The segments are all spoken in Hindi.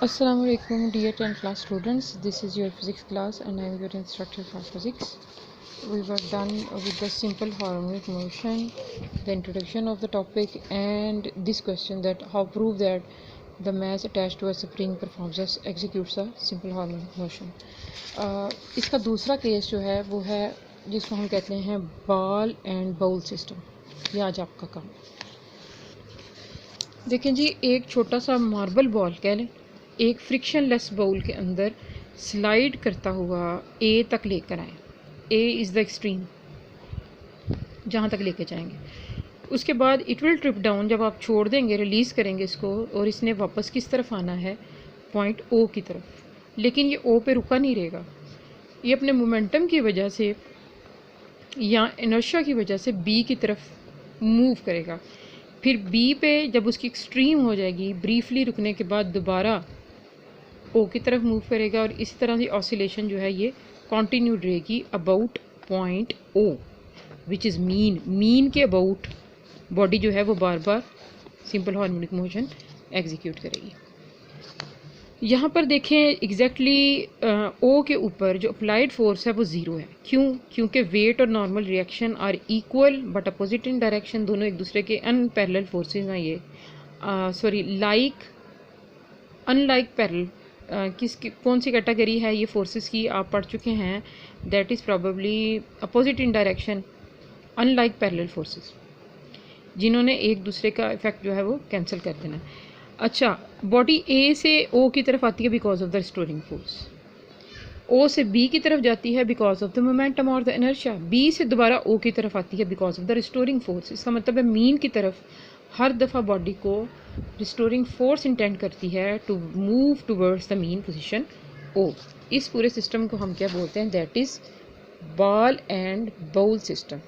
Assalamu alaikum dear 10th class students. This is your physics class and I am your instructor for physics. We were done with the simple harmonic motion, the introduction of the topic and this question that how prove that the mass attached to a spring performs as executes a simple harmonic motion. इसका दूसरा केस जो है वो है जिसको हम कहते हैं बॉल एंड बाउल सिस्टम. ये आज आपका काम. देखें जी, एक छोटा सा मार्बल बॉल कह लें एक फ्रिक्शनलेस बाउल के अंदर स्लाइड करता हुआ ए तक लेकर आए. ए इज़ द एक्सट्रीम जहाँ तक लेके जाएंगे. उसके बाद इट विल ट्रिप डाउन. जब आप छोड़ देंगे, रिलीज़ करेंगे इसको, और इसने वापस किस तरफ आना है? पॉइंट ओ की तरफ. लेकिन ये ओ पे रुका नहीं रहेगा. ये अपने मोमेंटम की वजह से या इनर्शिया की वजह से बी की तरफ मूव करेगा. फिर बी पे जब उसकी एक्सट्रीम हो जाएगी, ब्रीफली रुकने के बाद दोबारा ओ की तरफ मूव करेगा और इसी तरह से ऑसिलेशन जो है ये कंटिन्यू रहेगी about point O which is mean के अबाउट बॉडी जो है वो बार बार सिंपल हार्मोनिक मोशन एग्जीक्यूट करेगी. यहाँ पर देखें एग्जैक्टली ओ के ऊपर जो अप्लाइड फोर्स है वो ज़ीरो है. क्यों? क्योंकि वेट और normal reaction are equal but opposite in direction. दोनों एक दूसरे के अनपैरेलल फोर्सेस हैं. ये अनलाइक पैरेलल. कौन सी कैटेगरी है ये फोर्सेस की आप पढ़ चुके हैं. That is probably opposite in direction unlike parallel forces, जिन्होंने एक दूसरे का इफेक्ट जो है वो कैंसिल कर देना. अच्छा, बॉडी ए से ओ की तरफ आती है because of the restoring force. O से बी की तरफ जाती है बिकॉज ऑफ द मोमेंटम और द इनर्शिया. बी से दोबारा ओ की तरफ आती है because of the restoring force. इसका मतलब है मीन की तरफ हर दफ़ा बॉडी को रिस्टोरिंग फोर्स इंटेंड करती है to move towards the mean position O. इस पूरे सिस्टम को हम क्या बोलते हैं? That is ball and bowl system.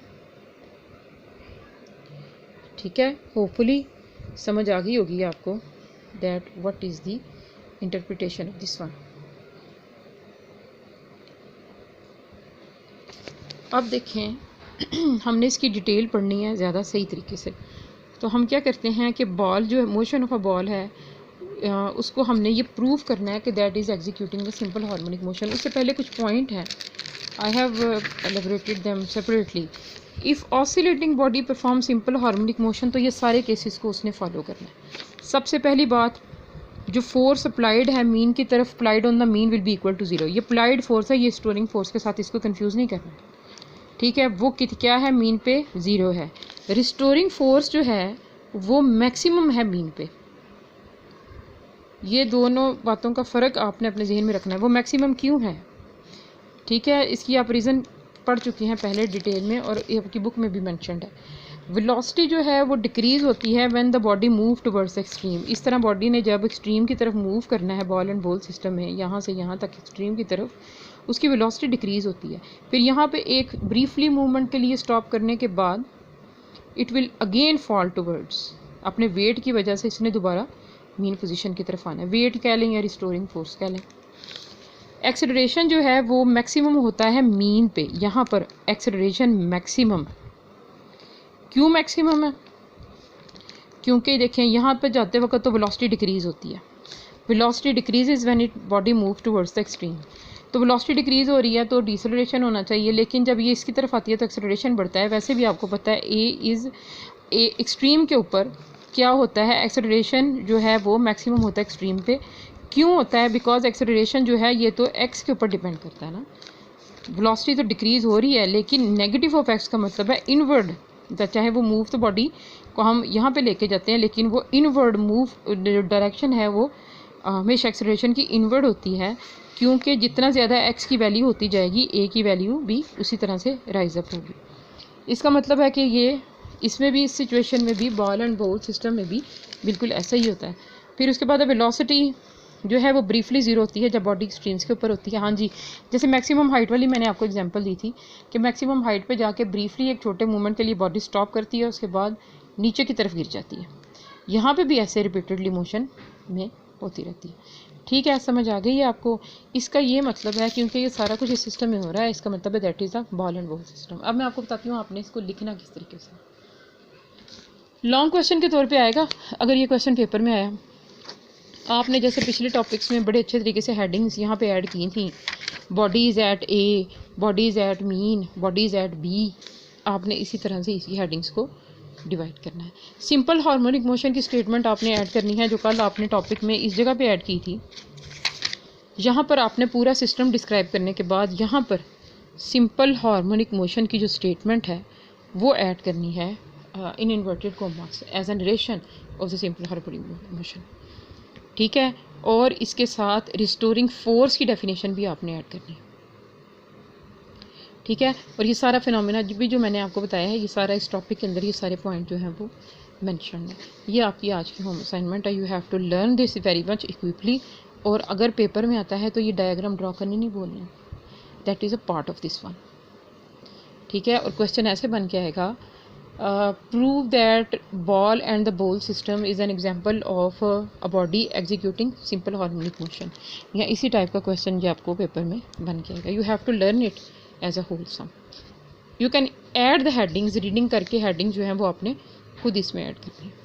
ठीक है, होपफुली समझ आ गई होगी आपको that what is the interpretation of this one. अब देखें हमने इसकी डिटेल पढ़नी है ज़्यादा सही तरीके से. तो हम क्या करते हैं कि बॉल जो मोशन ऑफ अ बॉल है उसको हमने ये प्रूव करना है कि that is executing the simple harmonic motion. उससे पहले कुछ पॉइंट हैं. I have elaborated them separately. If oscillating body perform simple harmonic motion, तो ये सारे केसेस को उसने फॉलो करना है. सबसे पहली बात, जो फोर्स अप्लाइड है मीन की तरफ, applied on the mean will be equal to zero. ये अप्लाइड फोर्स है, ये स्टोरिंग फोर्स के साथ इसको कंफ्यूज नहीं करना. ठीक है, वो क्या है? मीन पे ज़ीरो है. रिस्टोरिंग फोर्स जो है वो मैक्सिमम है मीन पे. ये दोनों बातों का फ़र्क आपने अपने जहन में रखना है. वो मैक्सिमम क्यों है? ठीक है, इसकी आप रीज़न पढ़ चुकी हैं पहले डिटेल में और ये आपकी बुक में भी मेंशन्ड है. वेलोसिटी जो है वो डिक्रीज़ होती है when the body move towards extreme. इस तरह बॉडी ने जब एक्सट्रीम की तरफ मूव करना है बॉल एंड बॉल सिस्टम में, यहाँ से यहाँ तक एक्सट्रीम की तरफ, उसकी वेलोसिटी डिक्रीज़ होती है. फिर यहाँ पे एक ब्रीफली मूवमेंट के लिए स्टॉप करने के बाद it will again fall towards. अपने वेट की वजह से इसने दोबारा मीन पोजीशन की तरफ आना है. वेट कह लें या रिस्टोरिंग फोर्स कह लें. एक्सेलरेशन जो है वो मैक्सिमम होता है मीन पे. यहाँ पर एक्सेलरेशन मैक्सिमम. क्यों मैक्सिमम है? क्योंकि देखें यहाँ पर जाते वक्त तो वेलोसिटी डिक्रीज़ होती है. Velocity decrease when it body move towards the extreme. तो वेलोसिटी डिक्रीज़ हो रही है तो डिसलेरेशन होना चाहिए, लेकिन जब ये इसकी तरफ आती है तो एक्सेलरेशन बढ़ता है. वैसे भी आपको पता है एक्सट्रीम के ऊपर क्या होता है? एक्सेलरेशन जो है वो मैक्सिमम होता है एक्सट्रीम पे. क्यों होता है? बिकॉज एक्सेलरेशन जो है ये तो एक्स के ऊपर डिपेंड करता है ना. वेलोसिटी तो डिक्रीज़ हो रही है लेकिन नेगेटिव ऑफ एक्स का मतलब है इनवर्ड. चाहे वो मूव तो बॉडी को हम यहाँ पे लेके जाते हैं लेकिन वो इनवर्ड मूव डायरेक्शन है वो हमेशा एक्सेलरेशन की इनवर्ड होती है. क्योंकि जितना ज़्यादा एक्स की वैल्यू होती जाएगी ए की वैल्यू भी उसी तरह से राइज अप होगी. इसका मतलब है कि ये इसमें भी, इस सिचुएशन में भी, बॉल एंड बाउल सिस्टम में भी बिल्कुल ऐसा ही होता है. फिर उसके बाद वेलोसिटी जो है वो ब्रीफली ज़ीरो होती है जब बॉडी एक्सट्रीम्स के ऊपर होती है. हाँ जी, जैसे मैक्सिमम हाइट वाली मैंने आपको एग्जांपल दी थी कि मैक्सिमम हाइट पे जाके ब्रीफली एक छोटे मूवमेंट के लिए बॉडी स्टॉप करती है, उसके बाद नीचे की तरफ गिर जाती है. यहाँ पे भी ऐसे रिपीटेडली मोशन में होती रहती है. ठीक है, समझ आ गई है आपको? इसका ये मतलब है क्योंकि ये सारा कुछ इस सिस्टम में हो रहा है, इसका मतलब है that is the ball and bowl system. अब मैं आपको बताती हूँ आपने इसको लिखना किस तरीके से. लॉन्ग क्वेश्चन के तौर पे आएगा अगर ये क्वेश्चन पेपर में आया. आपने जैसे पिछले टॉपिक्स में बड़े अच्छे तरीके से हेडिंग्स यहाँ पे ऐड की थी, bodies at A, bodies at mean, bodies at B, आपने इसी तरह से इसी हेडिंग्स को डिवाइड करना है। सिंपल हार्मोनिक मोशन की स्टेटमेंट आपने ऐड करनी है जो कल आपने टॉपिक में इस जगह पे ऐड की थी। यहाँ पर आपने पूरा सिस्टम डिस्क्राइब करने के बाद यहाँ पर सिंपल हार्मोनिक मोशन की जो स्टेटमेंट है वो ऐड करनी है in inverted commas as an narration of the simple harmonic motion, ठीक है। और इसके साथ रिस्टोरिंग फोर्स की डेफिनेशन भी आपने ऐड करनी है, ठीक है। और ये सारा फिनोमेना भी जो मैंने आपको बताया है, ये सारा इस टॉपिक के अंदर ये सारे पॉइंट जो हैं वो मेंशन है। ये आपकी आज की होम असाइनमेंट है। You have to learn this very much equally. और अगर पेपर में आता है तो ये डायग्राम ड्रॉ करने नहीं बोलना, that is a part of this one, ठीक है। और क्वेश्चन ऐसे बन के आएगा, prove that ball and the ball system is an example of a body executing simple harmonic motion, या इसी टाइप का क्वेश्चन ये आपको पेपर में बन के आएगा। You have to learn it as a whole sum. You can add the headings, reading करके हेडिंग जो है वो आपने खुद इसमें ऐड करनी है।